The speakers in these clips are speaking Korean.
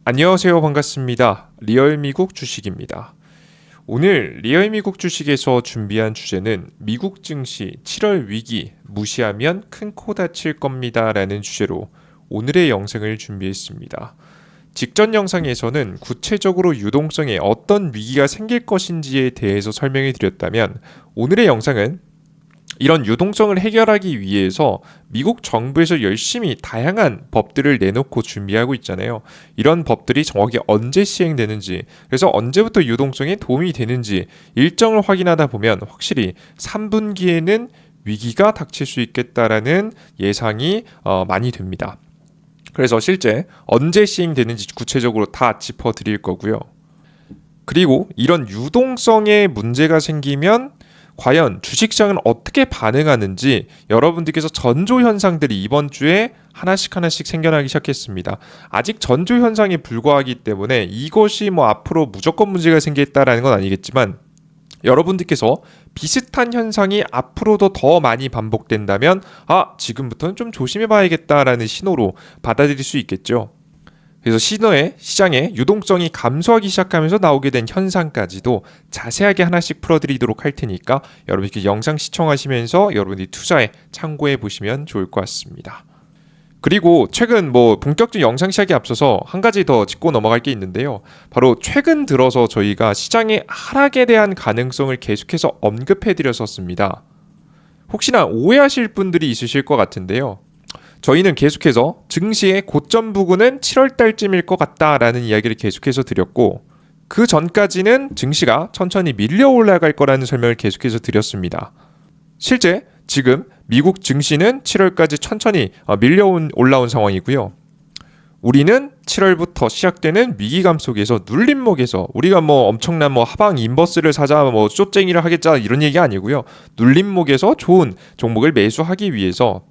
안녕하세요. 반갑습니다. 리얼미국 주식입니다. 오늘 리얼미국 주식에서 준비한 주제는 미국 증시 7월 위기 무시하면 큰 코 다칠 겁니다 라는 주제로 오늘의 영상을 준비했습니다. 직전 영상에서는 구체적으로 유동성에 어떤 위기가 생길 것인지에 대해서 설명해 드렸다면 오늘의 영상은 이런 유동성을 해결하기 위해서 미국 정부에서 열심히 다양한 법들을 내놓고 준비하고 있잖아요. 이런 법들이 정확히 언제 시행되는지, 그래서 언제부터 유동성에 도움이 되는지 일정을 확인하다 보면 확실히 3분기에는 위기가 닥칠 수 있겠다라는 예상이 많이 됩니다. 그래서 실제 언제 시행되는지 구체적으로 다 짚어드릴 거고요. 그리고 이런 유동성에 문제가 생기면 과연 주식시장은 어떻게 반응하는지 여러분들께서 전조 현상들이 이번 주에 하나씩 생겨나기 시작했습니다. 아직 전조 현상에 불과하기 때문에 이것이 앞으로 무조건 문제가 생기겠다라는 건 아니겠지만 여러분들께서 비슷한 현상이 앞으로도 더 많이 반복된다면 지금부터는 좀 조심해 봐야겠다라는 신호로 받아들일 수 있겠죠. 그래서 시장의 유동성이 감소하기 시작하면서 나오게 된 현상까지도 자세하게 하나씩 풀어드리도록 할 테니까 여러분들 영상 시청하시면서 여러분들이 투자에 참고해 보시면 좋을 것 같습니다. 그리고 최근 본격적인 영상 시작에 앞서서 한 가지 더 짚고 넘어갈 게 있는데요. 바로 최근 들어서 저희가 시장의 하락에 대한 가능성을 계속해서 언급해 드렸었습니다. 혹시나 오해하실 분들이 있으실 것 같은데요. 저희는 계속해서 증시의 고점 부근은 7월 달쯤일 것 같다라는 이야기를 계속해서 드렸고 그 전까지는 증시가 천천히 밀려 올라갈 거라는 설명을 계속해서 드렸습니다. 실제 지금 미국 증시는 7월까지 천천히 밀려 올라온 상황이고요. 우리는 7월부터 시작되는 위기감 속에서 눌림목에서 우리가 엄청난 하방 인버스를 사자 숏쟁이를 하겠자 이런 얘기 아니고요. 눌림목에서 좋은 종목을 매수하기 위해서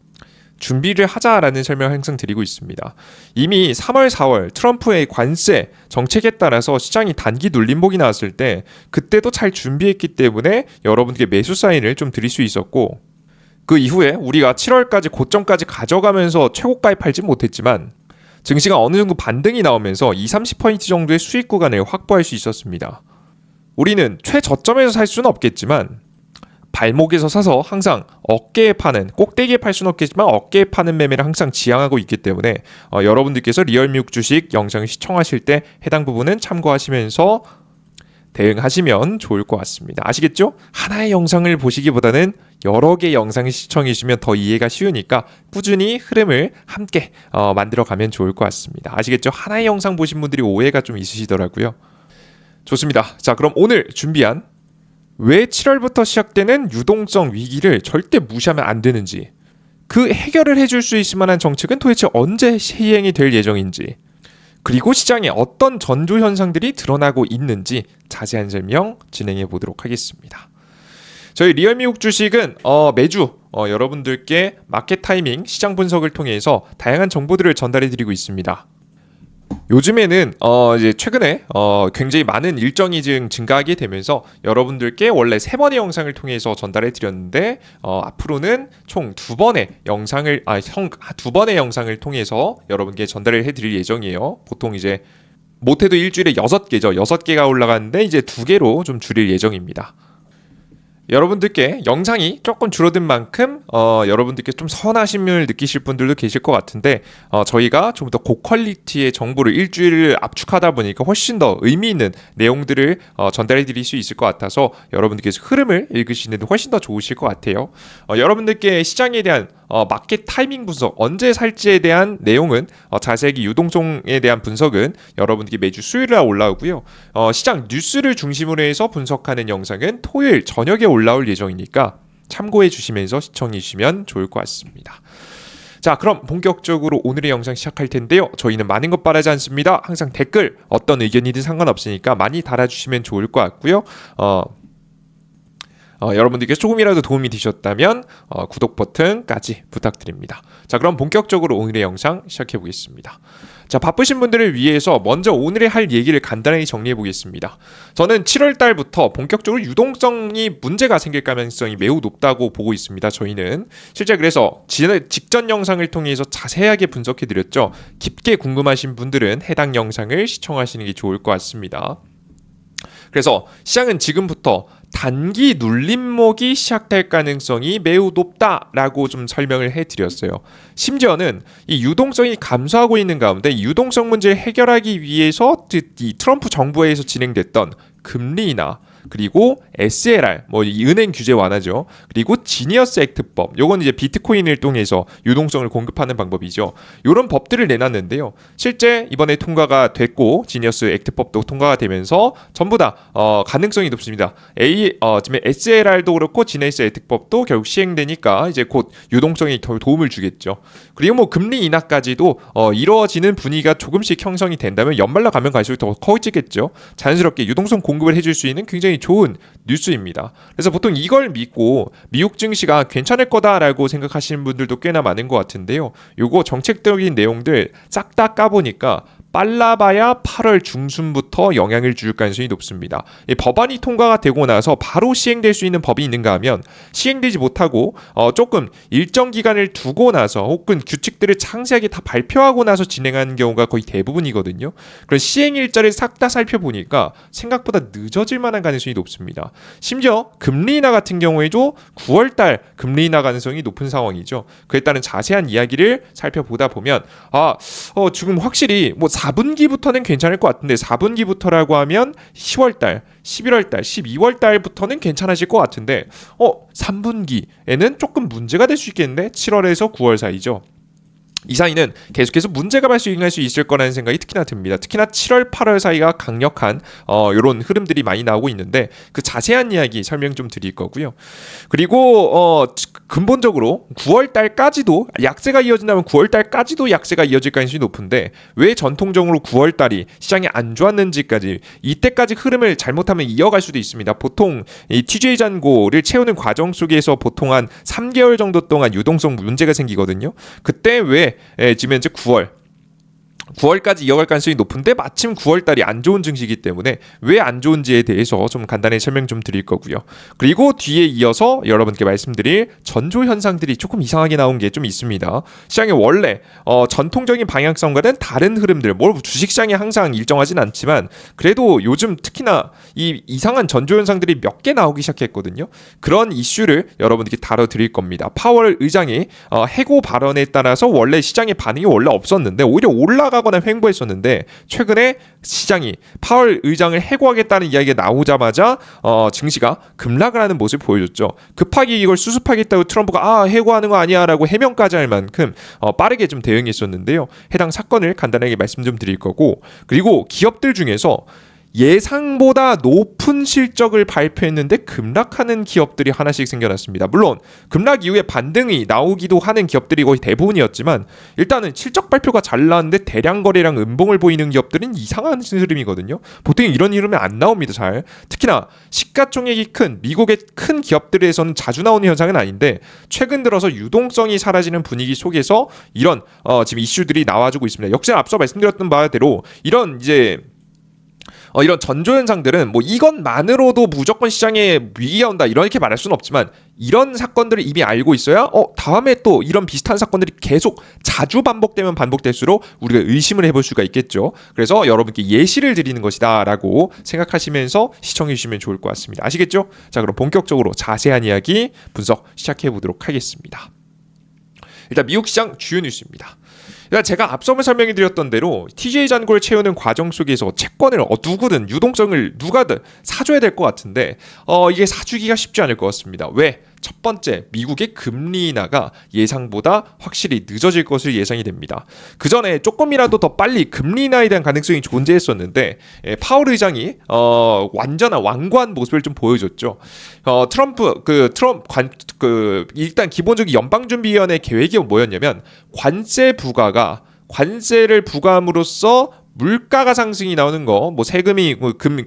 준비를 하자라는 설명을 항상 드리고 있습니다. 이미 3월, 4월 트럼프의 관세 정책에 따라서 시장이 단기 눌림목이 나왔을 때 그때도 잘 준비했기 때문에 여러분께 매수 사인을 좀 드릴 수 있었고 그 이후에 우리가 7월까지 고점까지 가져가면서 최고가에 팔지 못했지만 증시가 어느 정도 반등이 나오면서 20-30% 정도의 수익 구간을 확보할 수 있었습니다. 우리는 최저점에서 살 수는 없겠지만 발목에서 사서 항상 어깨에 파는, 꼭대기에 팔 수는 없겠지만 어깨에 파는 매매를 항상 지향하고 있기 때문에 여러분들께서 리얼미국 주식 영상을 시청하실 때 해당 부분은 참고하시면서 대응하시면 좋을 것 같습니다. 아시겠죠? 하나의 영상을 보시기보다는 여러 개의 영상을 시청해 주시면 더 이해가 쉬우니까 꾸준히 흐름을 함께 만들어가면 좋을 것 같습니다. 아시겠죠? 하나의 영상 보신 분들이 오해가 좀 있으시더라고요. 좋습니다. 자, 그럼 오늘 준비한 왜 7월부터 시작되는 유동성 위기를 절대 무시하면 안 되는지, 그 해결을 해줄 수 있을 만한 정책은 도대체 언제 시행이 될 예정인지, 그리고 시장에 어떤 전조 현상들이 드러나고 있는지 자세한 설명 진행해 보도록 하겠습니다. 저희 리얼미국 주식은 매주 여러분들께 마켓 타이밍, 시장 분석을 통해서 다양한 정보들을 전달해 드리고 있습니다. 요즘에는 이제 최근에 굉장히 많은 일정이 증가하게 되면서 여러분들께 원래 3번의 영상을 통해서 전달해 드렸는데 앞으로는 총 2번의 영상을 두 번의 영상을 통해서 여러분께 전달을 해 드릴 예정이에요. 보통 이제 못해도 일주일에 6개죠. 6개가 올라가는데 이제 2개로 좀 줄일 예정입니다. 여러분들께 영상이 조금 줄어든 만큼 여러분들께 좀 서운하심을 느끼실 분들도 계실 것 같은데 저희가 좀 더 고퀄리티의 정보를 일주일을 압축하다 보니까 훨씬 더 의미 있는 내용들을 전달해 드릴 수 있을 것 같아서 여러분들께서 흐름을 읽으시는데 훨씬 더 좋으실 것 같아요. 여러분들께 시장에 대한 마켓 타이밍 분석, 언제 살지에 대한 내용은 자세하게 유동성에 대한 분석은 여러분들께 매주 수요일에 올라오고요. 시장 뉴스를 중심으로 해서 분석하는 영상은 토요일 저녁에 올라올 예정이니까 참고해 주시면서 시청해 주시면 좋을 것 같습니다. 자, 그럼 본격적으로 오늘의 영상 시작할 텐데요. 저희는 많은 것 바라지 않습니다. 항상 댓글 어떤 의견이든 상관없으니까 많이 달아주시면 좋을 것 같고요. 여러분들께 조금이라도 도움이 되셨다면 구독 버튼까지 부탁드립니다. 자, 그럼 본격적으로 오늘의 영상 시작해 보겠습니다. 자, 바쁘신 분들을 위해서 먼저 오늘의 할 얘기를 간단하게 정리해 보겠습니다. 저는 7월 달부터 본격적으로 유동성이 문제가 생길 가능성이 매우 높다고 보고 있습니다. 저희는 실제 그래서 직전 영상을 통해서 자세하게 분석해 드렸죠. 깊게 궁금하신 분들은 해당 영상을 시청하시는 게 좋을 것 같습니다. 그래서 시장은 지금부터 단기 눌림목이 시작될 가능성이 매우 높다라고 좀 설명을 해드렸어요. 심지어는 이 유동성이 감소하고 있는 가운데 이 유동성 문제를 해결하기 위해서 이 트럼프 정부에서 진행됐던 금리 인하 그리고 SLR 뭐 이 은행 규제 완화죠. 그리고 지니어스 액트법. 요건 이제 비트코인을 통해서 유동성을 공급하는 방법이죠. 요런 법들을 내놨는데요. 실제 이번에 통과가 됐고 지니어스 액트법도 통과가 되면서 전부 다 가능성이 높습니다. 지금 SLR도 그렇고 지니어스 액트법도 결국 시행되니까 이제 곧 유동성이 더 도움을 주겠죠. 그리고 뭐 금리 인하까지도 이루어지는 분위기가 조금씩 형성이 된다면 연말로 가면 갈수록 더 커지겠죠. 자연스럽게 유동성 공급을 해줄 수 있는 굉장히 좋은 뉴스입니다. 그래서 보통 이걸 믿고 미국 증시가 괜찮을 거다라고 생각하시는 분들도 꽤나 많은 것 같은데요. 요거 정책적인 내용들 싹 다 까보니까 빨라봐야 8월 중순부터 영향을 줄 가능성이 높습니다. 이 법안이 통과가 되고 나서 바로 시행될 수 있는 법이 있는가 하면 시행되지 못하고 조금 일정 기간을 두고 나서 혹은 규칙들을 상세하게 다 발표하고 나서 진행하는 경우가 거의 대부분이거든요. 그런 시행 일자를 싹 다 살펴보니까 생각보다 늦어질 만한 가능성이 높습니다. 심지어 금리 인하 같은 경우에도 9월달 금리 인하 가능성이 높은 상황이죠. 그에 따른 자세한 이야기를 살펴보다 보면 지금 확실히 뭐 4분기부터는 괜찮을 것 같은데 4분기부터라고 하면 10월달, 11월달, 12월달부터는 괜찮아질 것 같은데 3분기에는 조금 문제가 될 수 있겠는데 7월에서 9월 사이죠. 이 사이는 계속해서 문제가 발생할 수 있을 거라는 생각이 특히나 듭니다. 특히나 7월, 8월 사이가 강력한 이런 흐름들이 많이 나오고 있는데 그 자세한 이야기 설명 좀 드릴 거고요. 그리고 근본적으로 9월 달까지도 약세가 이어진다면 9월 달까지도 약세가 이어질 가능성이 높은데 왜 전통적으로 9월 달이 시장이 안 좋았는지까지 이때까지 흐름을 잘못하면 이어갈 수도 있습니다. 보통 이 TJ 잔고를 채우는 과정 속에서 보통 한 3개월 정도 동안 유동성 문제가 생기거든요. 그때 왜 지금 현재 9월까지 이어갈 가능성이 높은데 마침 9월달이 안 좋은 증시이기 때문에 왜 안 좋은지에 대해서 좀 간단히 설명 좀 드릴 거고요. 그리고 뒤에 이어서 여러분께 말씀드릴 전조 현상들이 조금 이상하게 나온 게 좀 있습니다. 시장의 원래 전통적인 방향성과는 다른 흐름들, 주식시장이 항상 일정하진 않지만 그래도 요즘 특히나 이 이상한 전조 현상들이 몇 개 나오기 시작했거든요. 그런 이슈를 여러분께 다뤄드릴 겁니다. 파월 의장이 해고 발언에 따라서 원래 시장의 반응이 원래 없었는데 오히려 올라가거나 횡보했었는데 최근에 시장이 파월 의장을 해고하겠다는 이야기가 나오자마자 증시가 급락을 하는 모습을 보여줬죠. 급하게 이걸 수습하겠다고 트럼프가 해고하는 거 아니야 라고 해명까지 할 만큼 빠르게 좀 대응했었는데요. 해당 사건을 간단하게 말씀 좀 드릴 거고 그리고 기업들 중에서 예상보다 높은 실적을 발표했는데 급락하는 기업들이 하나씩 생겨났습니다. 물론 급락 이후에 반등이 나오기도 하는 기업들이 거의 대부분이었지만 일단은 실적 발표가 잘 나왔는데 대량 거래량 음봉을 보이는 기업들은 이상한 흐름이거든요. 보통 이런 흐름이 안 나옵니다. 잘. 특히나 시가총액이 큰 미국의 큰 기업들에서는 자주 나오는 현상은 아닌데 최근 들어서 유동성이 사라지는 분위기 속에서 이런 지금 이슈들이 나와주고 있습니다. 역시나 앞서 말씀드렸던 바대로 이런 전조 현상들은 뭐 이것만으로도 무조건 시장에 위기가 온다 이렇게 말할 수는 없지만 이런 사건들을 이미 알고 있어야 다음에 또 이런 비슷한 사건들이 계속 자주 반복되면 반복될수록 우리가 의심을 해볼 수가 있겠죠. 그래서 여러분께 예시를 드리는 것이다 라고 생각하시면서 시청해 주시면 좋을 것 같습니다. 아시겠죠? 자, 그럼 본격적으로 자세한 이야기 분석 시작해 보도록 하겠습니다. 일단 미국 시장 주요 뉴스입니다. 제가 앞서 설명해 드렸던 대로 TJ 잔고를 채우는 과정 속에서 채권을 누구든 유동성을 누가든 사줘야 될 것 같은데 이게 사주기가 쉽지 않을 것 같습니다. 왜? 첫 번째, 미국의 금리 인하가 예상보다 확실히 늦어질 것으로 예상이 됩니다. 그 전에 조금이라도 더 빨리 금리 인하에 대한 가능성이 존재했었는데 파월 의장이 완전한 완고한 모습을 좀 보여줬죠. 일단 기본적인 연방준비위원회 계획이 뭐였냐면 관세를 부과함으로써 물가가 상승이 나오는 거, 뭐 세금이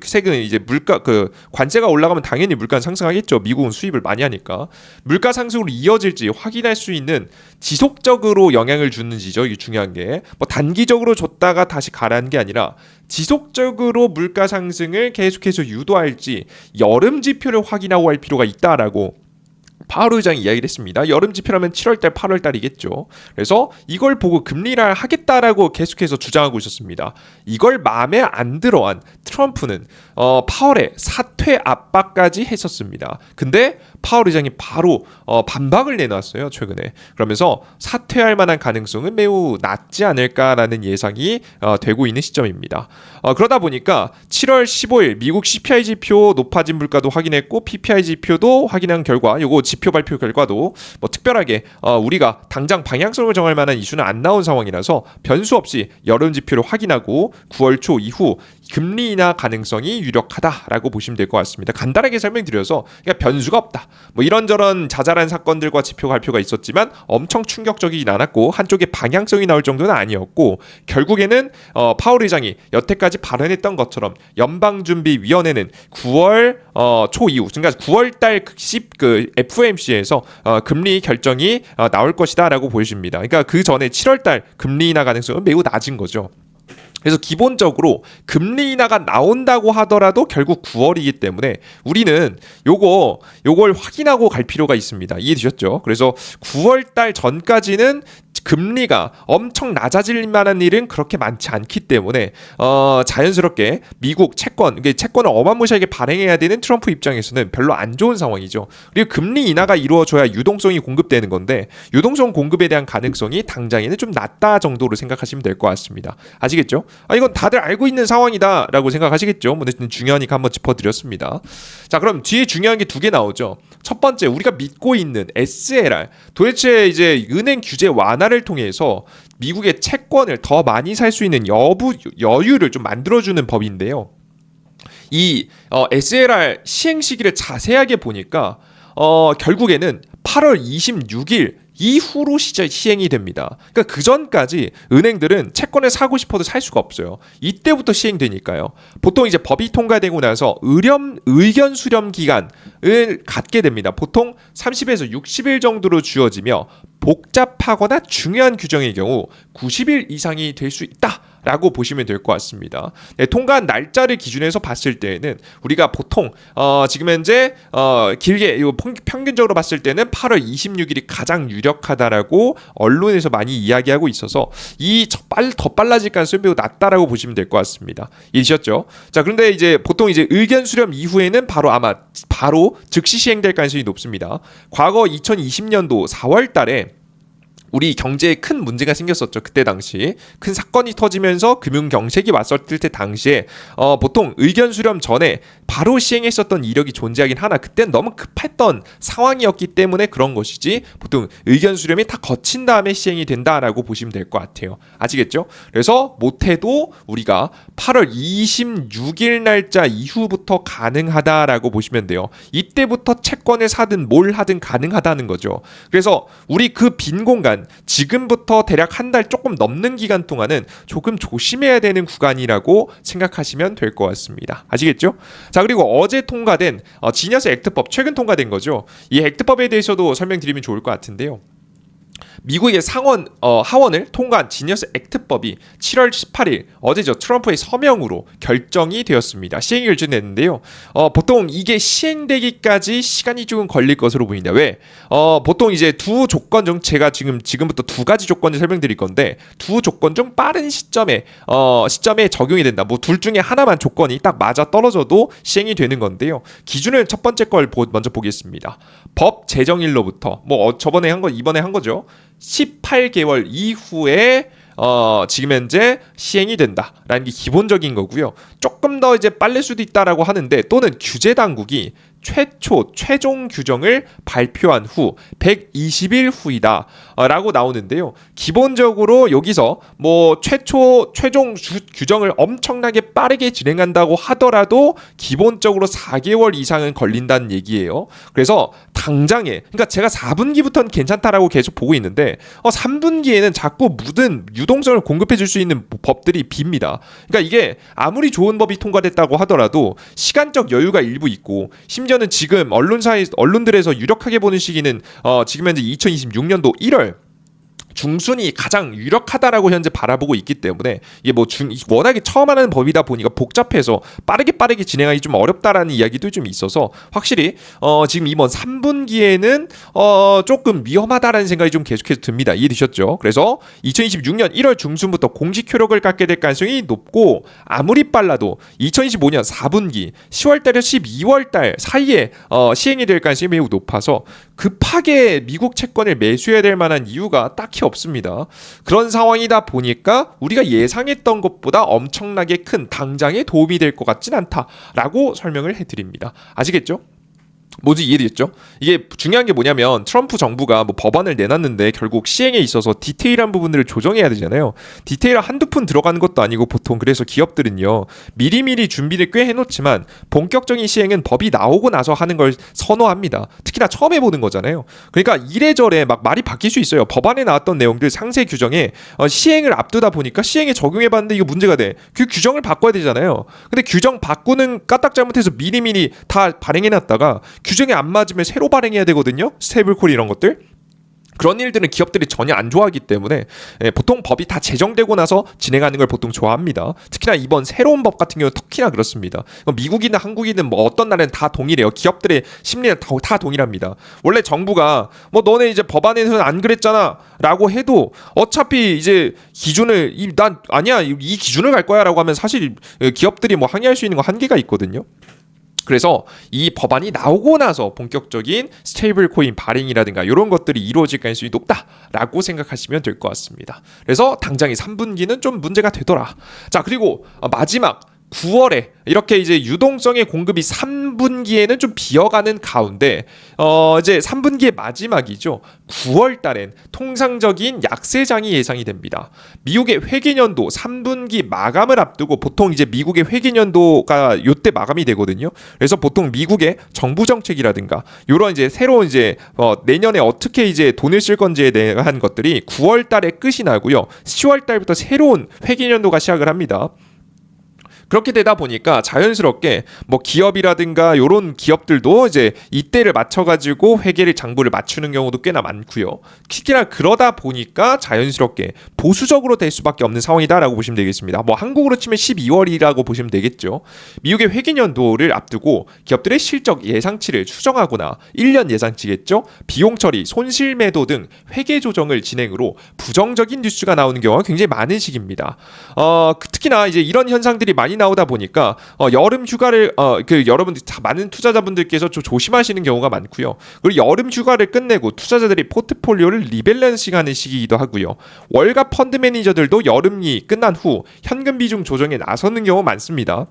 세금 이제 물가 그 관세가 올라가면 당연히 물가는 상승하겠죠. 미국은 수입을 많이 하니까 물가 상승으로 이어질지 확인할 수 있는 지속적으로 영향을 주는지죠. 이게 중요한 게 뭐 단기적으로 줬다가 다시 가라는 게 아니라 지속적으로 물가 상승을 계속해서 유도할지 여름 지표를 확인하고 할 필요가 있다라고 파월 의장이 이야기를 했습니다. 여름 지표라면 7월달, 8월달이겠죠. 그래서 이걸 보고 금리 인하를 하겠다라고 계속해서 주장하고 있었습니다. 이걸 마음에 안 들어한 트럼프는 파월에 사퇴 압박까지 했었습니다. 근데 파월 의장이 바로 반박을 내놨어요. 최근에. 그러면서 사퇴할 만한 가능성은 매우 낮지 않을까라는 예상이 되고 있는 시점입니다. 그러다 보니까 7월 15일 미국 CPI 지표 높아진 물가도 확인했고 PPI 지표도 확인한 결과 요거 지표 발표 결과도 뭐 특별하게 우리가 당장 방향성을 정할 만한 이슈는 안 나온 상황이라서 변수 없이 여름 지표를 확인하고 9월 초 이후 금리 인하 가능성이 유력하다라고 보시면 될 것 같습니다. 간단하게 설명드려서 그러니까 변수가 없다. 뭐 이런저런 자잘한 사건들과 지표 발표가 있었지만 엄청 충격적이진 않았고 한쪽에 방향성이 나올 정도는 아니었고 결국에는 파월 의장이 여태까지 발언했던 것처럼 연방준비위원회는 9월 초 이후 그러니까 9월달 그 FOMC에서 금리 결정이 나올 것이다라고 보여집니다. 그러니까 그 전에 7월달 금리 인하 가능성은 매우 낮은 거죠. 그래서 기본적으로 금리 인하가 나온다고 하더라도 결국 9월이기 때문에 우리는 요걸 확인하고 갈 필요가 있습니다. 이해되셨죠? 그래서 9월 달 전까지는 금리가 엄청 낮아질 만한 일은 그렇게 많지 않기 때문에 자연스럽게 미국 채권을 어마무시하게 발행해야 되는 트럼프 입장에서는 별로 안 좋은 상황이죠. 그리고 금리 인하가 이루어져야 유동성이 공급되는 건데 유동성 공급에 대한 가능성이 당장에는 좀 낮다 정도로 생각하시면 될 것 같습니다. 아시겠죠? 이건 다들 알고 있는 상황이다라고 생각하시겠죠? 뭐 중요하니까 한번 짚어드렸습니다. 자, 그럼 뒤에 중요한 게 두 개 나오죠. 첫 번째 우리가 믿고 있는 SLR 도대체 이제 은행 규제 완화를 통해서 미국의 채권을 더 많이 살 수 있는 여유를 좀 만들어주는 법인데요. 이 SLR 시행 시기를 자세하게 보니까 결국에는 8월 26일 이후로 시행이 됩니다. 그러니까 그 전까지 은행들은 채권을 사고 싶어도 살 수가 없어요. 이때부터 시행되니까요. 보통 이제 법이 통과되고 나서 의견 수렴 기간을 갖게 됩니다. 보통 30에서 60일 정도로 주어지며 복잡하거나 중요한 규정의 경우 90일 이상이 될 수 있다. 라고 보시면 될 것 같습니다. 네, 통과한 날짜를 기준해서 봤을 때는 우리가 보통 지금 현재 길게 평균적으로 봤을 때는 8월 26일이 가장 유력하다라고 언론에서 많이 이야기하고 있어서 더 빨라질 가능성이 매우 낮다라고 보시면 될 것 같습니다. 이해하셨죠? 자, 그런데 이제 보통 이제 의견 수렴 이후에는 바로 즉시 시행될 가능성이 높습니다. 과거 2020년도 4월 달에 우리 경제에 큰 문제가 생겼었죠. 그때 당시 큰 사건이 터지면서 금융경색이 왔었을 때 당시에 보통 의견 수렴 전에 바로 시행했었던 이력이 존재하긴 하나 그때는 너무 급했던 상황이었기 때문에 그런 것이지 보통 의견 수렴이 다 거친 다음에 시행이 된다라고 보시면 될 것 같아요. 아시겠죠? 그래서 못해도 우리가 8월 26일 날짜 이후부터 가능하다라고 보시면 돼요. 이때부터 채권을 사든 뭘 하든 가능하다는 거죠. 그래서 우리 그 빈 공간 지금부터 대략 한 달 조금 넘는 기간 동안은 조금 조심해야 되는 구간이라고 생각하시면 될 것 같습니다. 아시겠죠? 자, 그리고 어제 통과된 지니어스 액트법 최근 통과된 거죠. 이 액트법에 대해서도 설명드리면 좋을 것 같은데요. 미국의 하원을 통과한 지니어스 액트법이 7월 18일 어제죠. 트럼프의 서명으로 결정이 되었습니다. 시행이 결정됐는데요. 보통 이게 시행되기까지 시간이 조금 걸릴 것으로 보인다. 왜? 보통 이제 두 조건 중 제가 지금부터 두 가지 조건을 설명드릴 건데 두 조건 중 빠른 시점에 적용이 된다. 뭐 둘 중에 하나만 조건이 딱 맞아 떨어져도 시행이 되는 건데요. 기준을 첫 번째 걸 먼저 보겠습니다. 법 제정일로부터 저번에 한 거 이번에 한 거죠. 18개월 이후에 지금 현재 시행이 된다라는 게 기본적인 거고요. 조금 더 이제 빨릴 수도 있다라고 하는데 또는 규제 당국이 최종 규정을 발표한 후 120일 후이다 라고 나오는데요. 기본적으로 여기서 뭐 최종 규정을 엄청나게 빠르게 진행한다고 하더라도 기본적으로 4개월 이상은 걸린다는 얘기예요. 그래서 당장에, 그러니까 제가 4분기부터는 괜찮다라고 계속 보고 있는데 3분기에는 자꾸 묻은 유동성을 공급해 줄 수 있는 법들이 빕니다. 그러니까 이게 아무리 좋은 법이 통과됐다고 하더라도 시간적 여유가 일부 있고, 심지어는 지금 언론들에서 유력하게 보는 시기는 지금 현재 2026년도 1월 중순이 가장 유력하다라고 현재 바라보고 있기 때문에, 이게 뭐 워낙에 처음 하는 법이다 보니까 복잡해서 빠르게 진행하기 좀 어렵다라는 이야기도 좀 있어서, 확실히 지금 이번 3분기에는 조금 위험하다라는 생각이 좀 계속해서 듭니다. 이해되셨죠? 그래서 2026년 1월 중순부터 공식 효력을 갖게 될 가능성이 높고, 아무리 빨라도 2025년 4분기 10월달에서 12월달 사이에 시행이 될 가능성이 매우 높아서 급하게 미국 채권을 매수해야 될 만한 이유가 딱히 없습니다. 그런 상황이다 보니까 우리가 예상했던 것보다 엄청나게 큰 당장에 도움이 될 것 같진 않다라고 설명을 해드립니다. 아시겠죠? 모두 이해됐죠? 이게 중요한 게 뭐냐면, 트럼프 정부가 뭐 법안을 내놨는데 결국 시행에 있어서 디테일한 부분들을 조정해야 되잖아요. 디테일 한두 푼 들어가는 것도 아니고, 보통 그래서 기업들은요 미리미리 준비를 꽤 해놓지만 본격적인 시행은 법이 나오고 나서 하는 걸 선호합니다. 특히나 처음 해보는 거잖아요. 그러니까 이래저래 막 말이 바뀔 수 있어요. 법안에 나왔던 내용들 상세 규정에 시행을 앞두다 보니까 시행에 적용해봤는데 이거 문제가 돼. 그 규정을 바꿔야 되잖아요. 근데 규정 바꾸는 까딱 잘못해서 미리미리 다 발행해놨다가 규정에 안 맞으면 새로 발행해야 되거든요. 스테이블코인 이런 것들. 그런 일들은 기업들이 전혀 안 좋아하기 때문에 보통 법이 다 제정되고 나서 진행하는 걸 보통 좋아합니다. 특히나 이번 새로운 법 같은 경우는 특히나 그렇습니다. 미국이든 한국이든 뭐 어떤 나라는 다 동일해요. 기업들의 심리는 다 동일합니다. 원래 정부가 뭐 너네 이제 법안에서는 안 그랬잖아 라고 해도 어차피 이제 기준을 난 아니야 이 기준을 갈 거야 라고 하면 사실 기업들이 뭐 항의할 수 있는 거 한계가 있거든요. 그래서 이 법안이 나오고 나서 본격적인 스테이블 코인 발행이라든가 이런 것들이 이루어질 가능성이 높다라고 생각하시면 될 것 같습니다. 그래서 당장의 3분기는 좀 문제가 되더라. 자, 그리고 마지막 9월에 이렇게 이제 유동성의 공급이 3분기에는 좀 비어가는 가운데 이제 3분기의 마지막이죠. 9월 달엔 통상적인 약세장이 예상이 됩니다. 미국의 회계년도 3분기 마감을 앞두고, 보통 이제 미국의 회계년도가 요때 마감이 되거든요. 그래서 보통 미국의 정부 정책이라든가 요런 이제 새로운 이제 내년에 어떻게 이제 돈을 쓸 건지에 대한 것들이 9월 달에 끝이 나고요. 10월 달부터 새로운 회계년도가 시작을 합니다. 그렇게 되다 보니까 자연스럽게 뭐 기업이라든가 요런 기업들도 이제 이때를 맞춰가지고 회계를 장부를 맞추는 경우도 꽤나 많고요. 특히나 그러다 보니까 자연스럽게 보수적으로 될 수밖에 없는 상황이다라고 보시면 되겠습니다. 뭐 한국으로 치면 12월이라고 보시면 되겠죠. 미국의 회계년도를 앞두고 기업들의 실적 예상치를 수정하거나 1년 예상치겠죠. 비용 처리, 손실 매도 등 회계 조정을 진행으로 부정적인 뉴스가 나오는 경우가 굉장히 많은 시기입니다. 특히나 이제 이런 현상들이 많이 나오다 보니까 여름 휴가를 여러분들 다 많은 투자자분들께서 좀 조심하시는 경우가 많고요. 그리고 여름 휴가를 끝내고 투자자들이 포트폴리오를 리밸런싱하는 시기이기도 하고요. 월가 펀드 매니저들도 여름이 끝난 후 현금 비중 조정에 나서는 경우가 많습니다.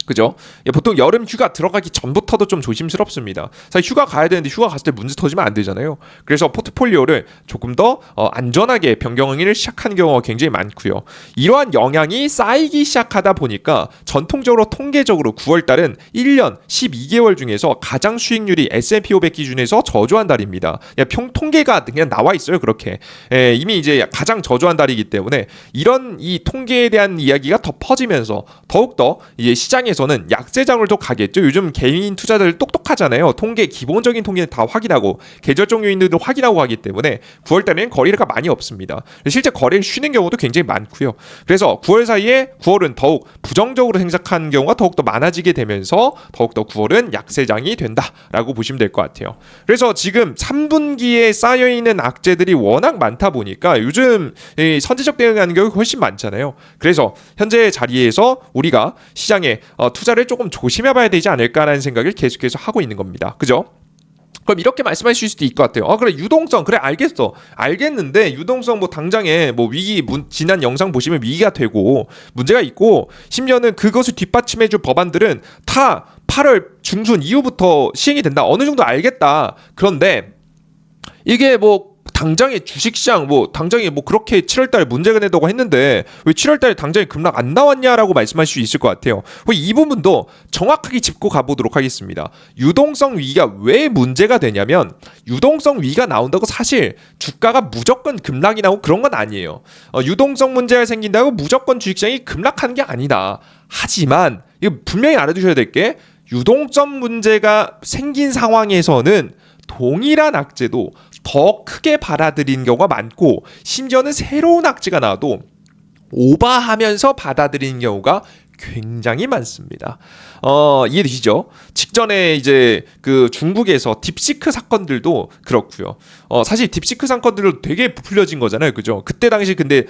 그죠? 보통 여름 휴가 들어가기 전부터도 좀 조심스럽습니다. 사실 휴가 가야 되는데 휴가 갔을 때 문제 터지면 안 되잖아요. 그래서 포트폴리오를 조금 더 안전하게 변경을 시작하는 경우가 굉장히 많고요. 이러한 영향이 쌓이기 시작하다 보니까 전통적으로 통계적으로 9월달은 1년 12개월 중에서 가장 수익률이 S&P 500 기준에서 저조한 달입니다. 그냥 통계가 그냥 나와 있어요. 그렇게 이미 이제 가장 저조한 달이기 때문에 이런 이 통계에 대한 이야기가 더 퍼지면서 더욱더 이제 시장에서 는 약세장을 또 가겠죠. 요즘 개인 투자자들 똑똑하잖아요. 기본적인 통계는 다 확인하고 계절적 요인들도 확인하고 하기 때문에 9월달에는 거래가 많이 없습니다. 실제 거래를 쉬는 경우도 굉장히 많고요. 그래서 9월 사이에 9월은 더욱 부정적으로 생각하는 경우가 더욱더 많아지게 되면서 더욱더 9월은 약세장이 된다라고 보시면 될 것 같아요. 그래서 지금 3분기에 쌓여있는 악재들이 워낙 많다 보니까 요즘 선제적 대응하는 경우가 훨씬 많잖아요. 그래서 현재 자리에서 우리가 시장에 투자를 조금 조심해봐야 되지 않을까라는 생각을 계속해서 하고 있는 겁니다. 그죠? 그럼 이렇게 말씀하실 수도 있을 것 같아요. 그래 유동성 그래 알겠는데 유동성 뭐 당장에 뭐 지난 영상 보시면 위기가 되고 문제가 있고 심지어는 그것을 뒷받침해줄 법안들은 다 8월 중순 이후부터 시행이 된다. 어느 정도 알겠다. 그런데 이게 뭐 당장에 주식시장 당장에 그렇게 7월달에 문제가 된다고 했는데 왜 7월달에 당장에 급락 안 나왔냐라고 말씀하실 수 있을 것 같아요. 이 부분도 정확하게 짚고 가보도록 하겠습니다. 유동성 위기가 왜 문제가 되냐면 유동성 위기가 나온다고 사실 주가가 무조건 급락이 나고 그런 건 아니에요. 유동성 문제가 생긴다고 무조건 주식시장이 급락하는 게 아니다. 하지만 이거 분명히 알아두셔야 될 게 유동성 문제가 생긴 상황에서는 동일한 악재도 더 크게 받아들이는 경우가 많고 심지어는 새로운 악재가 나와도 오버하면서 받아들이는 경우가 굉장히 많습니다. 이해되시죠? 직전에 이제 그 중국에서 딥시크 사건들도 그렇고요. 사실 딥시크 사건들도 되게 부풀려진 거잖아요, 그죠? 그때 당시 근데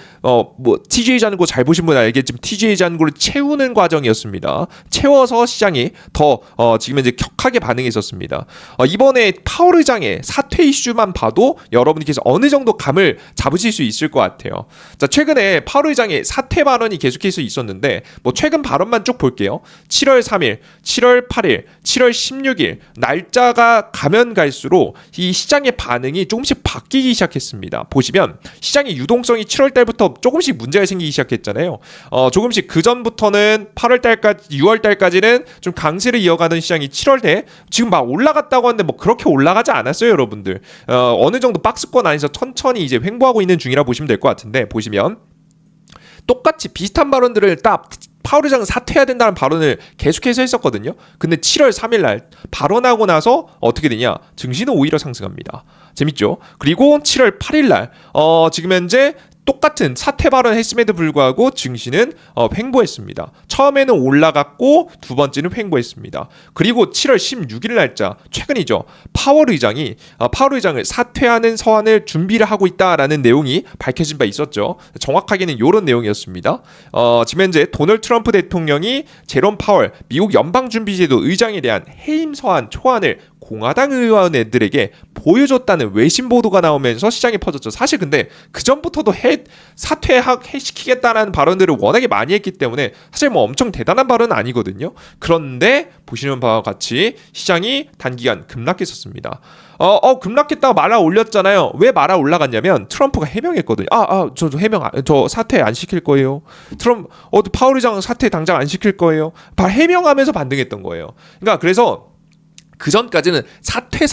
TJ 잔고 잘 보신 분 알겠지만 TJ 잔고를 채우는 과정이었습니다. 채워서 시장이 더 지금 이제 격하게 반응했었습니다. 이번에 파월 의장의 사퇴 이슈만 봐도 여러분께서 어느 정도 감을 잡으실 수 있을 것 같아요. 자, 최근에 파월 의장의 사퇴 발언이 계속해서 있었는데 최근 발언만 쭉 볼게요. 7월 3일, 7월 8일, 7월 16일 날짜가 가면 갈수록 이 시장의 반응이 조금씩 바뀌기 시작했습니다. 보시면 시장의 유동성이 7월 달부터 조금씩 문제가 생기기 시작했잖아요. 조금씩 그 전부터는 8월 달까지, 6월 달까지는 좀 강세를 이어가던 시장이 7월 때 지금 막 올라갔다고 하는데 그렇게 올라가지 않았어요, 여러분들. 어느 정도 박스권 안에서 천천히 이제 횡보하고 있는 중이라 보시면 될 것 같은데 보시면 똑같이 비슷한 발언들을 딱 파월 의장은 사퇴해야 된다는 발언을 계속해서 했었거든요. 근데 7월 3일 날 발언하고 나서 어떻게 되냐? 증시는 오히려 상승합니다. 재밌죠? 그리고 7월 8일 날 지금 현재 똑같은 사퇴 발언했음에도 불구하고 증시는 횡보했습니다. 처음에는 올라갔고 두 번째는 횡보했습니다. 그리고 7월 16일 날짜 최근이죠. 파월 의장을 사퇴하는 서한을 준비를 하고 있다라는 내용이 밝혀진 바 있었죠. 정확하게는 이런 내용이었습니다. 지금 현재 도널드 트럼프 대통령이 제롬 파월 미국 연방준비제도 의장에 대한 해임 서한 초안을 공화당 의원들에게 보여줬다는 외신 보도가 나오면서 시장에 퍼졌죠. 사실 근데 그 전부터도 사퇴시키겠다라는 발언들을 워낙에 많이 했기 때문에 사실 엄청 대단한 발언은 아니거든요. 그런데 보시는 바와 같이 시장이 단기간 급락했었습니다. 급락했다가 말아 올렸잖아요. 왜 말아 올라갔냐면 트럼프가 해명했거든요. 저 사퇴 안 시킬 거예요. 파월 의장 사퇴 당장 안 시킬 거예요. 해명하면서 반등했던 거예요. 그러니까 그래서 그 전까지는 사퇴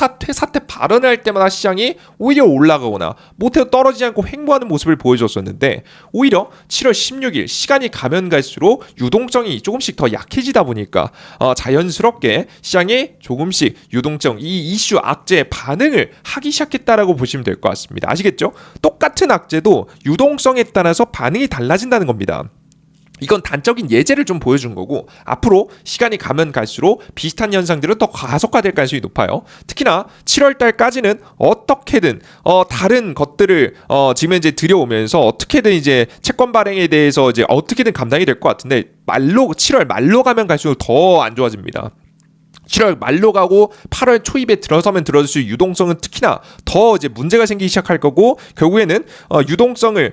발언을 할 때마다 시장이 오히려 올라가거나 못해도 떨어지지 않고 횡보하는 모습을 보여줬었는데 오히려 7월 16일 시간이 가면 갈수록 유동성이 조금씩 더 약해지다 보니까 자연스럽게 시장이 조금씩 유동성 이 이슈 악재에 반응을 하기 시작했다라고 보시면 될 것 같습니다. 아시겠죠? 똑같은 악재도 유동성에 따라서 반응이 달라진다는 겁니다. 이건 단적인 예제를 좀 보여준 거고 앞으로 시간이 가면 갈수록 비슷한 현상들은 더 가속화될 가능성이 높아요. 특히나 7월 달까지는 어떻게든 다른 것들을 지금 이제 들여오면서 어떻게든 이제 채권 발행에 대해서 이제 어떻게든 감당이 될 것 같은데 7월 말로 가면 갈수록 더 안 좋아집니다. 7월 말로 가고 8월 초입에 들어서면 들어갈수록 유동성은 특히나 더 이제 문제가 생기기 시작할 거고 결국에는 유동성을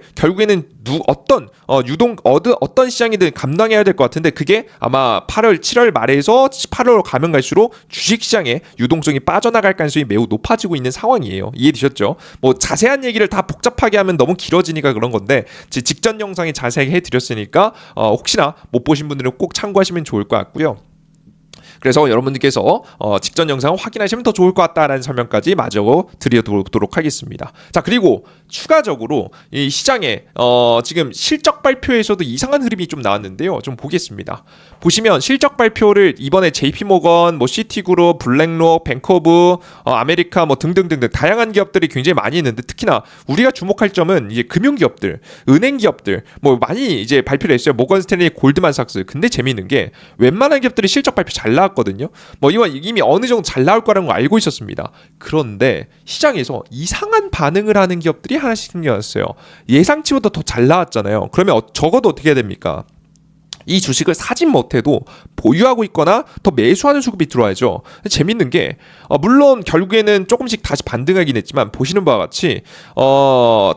어떤 시장이든 감당해야 될 것 같은데 그게 아마 7월 말에서 8월 가면 갈수록 주식시장의 유동성이 빠져나갈 가능성이 매우 높아지고 있는 상황이에요. 이해되셨죠? 자세한 얘기를 다 복잡하게 하면 너무 길어지니까 그런 건데 직전 영상에 자세하게 해드렸으니까 혹시나 못 보신 분들은 꼭 참고하시면 좋을 것 같고요. 그래서 여러분들께서 직전 영상을 확인하시면 더 좋을 것 같다라는 설명까지 마저 드려보도록 하겠습니다. 자, 그리고 추가적으로 이 시장에 지금 실적 발표에서도 이상한 흐름이 좀 나왔는데요. 좀 보겠습니다. 보시면 실적 발표를 이번에 JP모건, 시티그룹, 블랙록, 뱅커브, 아메리카 등등등등 다양한 기업들이 굉장히 많이 있는데 특히나 우리가 주목할 점은 이제 금융기업들, 은행기업들 많이 이제 발표를 했어요. 모건스탠리, 골드만삭스. 근데 재미있는 게 웬만한 기업들이 실적 발표 잘 나왔거든요. 이미 어느 정도 잘 나올 거라는 거 알고 있었습니다. 그런데 시장에서 이상한 반응을 하는 기업들이 하나씩 생겨났어요. 예상치보다 더 잘 나왔잖아요. 그러면 적어도 어떻게 해야 됩니까? 이 주식을 사진 못해도 보유하고 있거나 더 매수하는 수급이 들어와야죠. 재밌는 게 물론 결국에는 조금씩 다시 반등하긴 했지만 보시는 바와 같이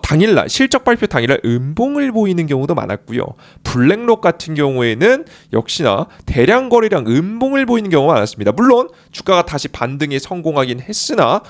당일날 실적 발표 당일날 음봉을 보이는 경우도 많았고요. 블랙록 같은 경우에는 역시나 대량 거래량 음봉을 보이는 경우가 많았습니다. 물론 주가가 다시 반등에 성공하긴 했으나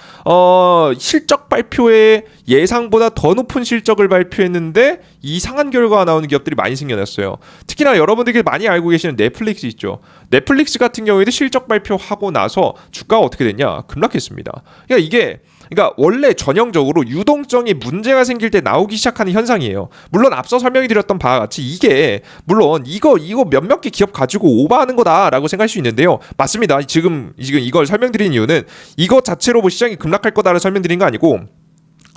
실적 발표에 예상보다 더 높은 실적을 발표했는데 이상한 결과가 나오는 기업들이 많이 생겨났어요. 특히나 여러분들이 많이 알고 계시는 넷플릭스 있죠. 넷플릭스 같은 경우에도 실적 발표하고 나서 주가가 어떻게 됐냐? 급락했습니다. 그러니까 원래 전형적으로 유동성에 문제가 생길 때 나오기 시작하는 현상이에요. 물론 앞서 설명해 드렸던 바와 같이 이게 물론 이거 몇몇 개 기업 가지고 오버하는 거다라고 생각할 수 있는데요. 맞습니다. 지금 이걸 설명드린 이유는 이것 자체로 뭐 시장이 급락할 거다라고 설명드린 거 아니고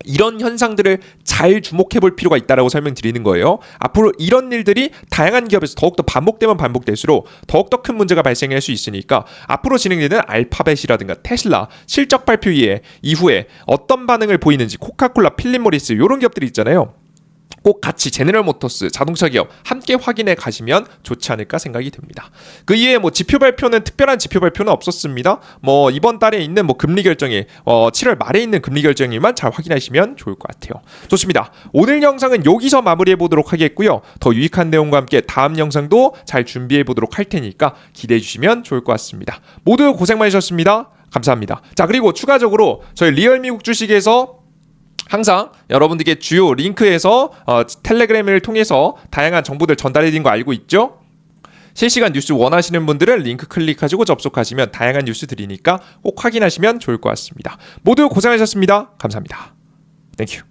이런 현상들을 잘 주목해 볼 필요가 있다라고 설명드리는 거예요. 앞으로 이런 일들이 다양한 기업에서 더욱더 반복되면 반복될수록 더욱더 큰 문제가 발생할 수 있으니까 앞으로 진행되는 알파벳이라든가 테슬라 실적 발표 이후에 어떤 반응을 보이는지 코카콜라, 필립 모리스 이런 기업들이 있잖아요. 꼭 같이 제너럴 모터스 자동차 기업 함께 확인해 가시면 좋지 않을까 생각이 듭니다. 그 이외에 뭐 지표 발표는 특별한 지표 발표는 없었습니다. 뭐 이번 달에 있는 뭐 금리 결정일 7월 말에 있는 금리 결정일만 잘 확인하시면 좋을 것 같아요. 좋습니다. 오늘 영상은 여기서 마무리해 보도록 하겠고요. 더 유익한 내용과 함께 다음 영상도 잘 준비해 보도록 할 테니까 기대해 주시면 좋을 것 같습니다. 모두 고생 많으셨습니다. 감사합니다. 자, 그리고 추가적으로 저희 리얼미국 주식에서 항상 여러분들께 주요 링크에서 텔레그램을 통해서 다양한 정보들 전달해드린 거 알고 있죠? 실시간 뉴스 원하시는 분들은 링크 클릭하시고 접속하시면 다양한 뉴스 드리니까 꼭 확인하시면 좋을 것 같습니다. 모두 고생하셨습니다. 감사합니다. 땡큐.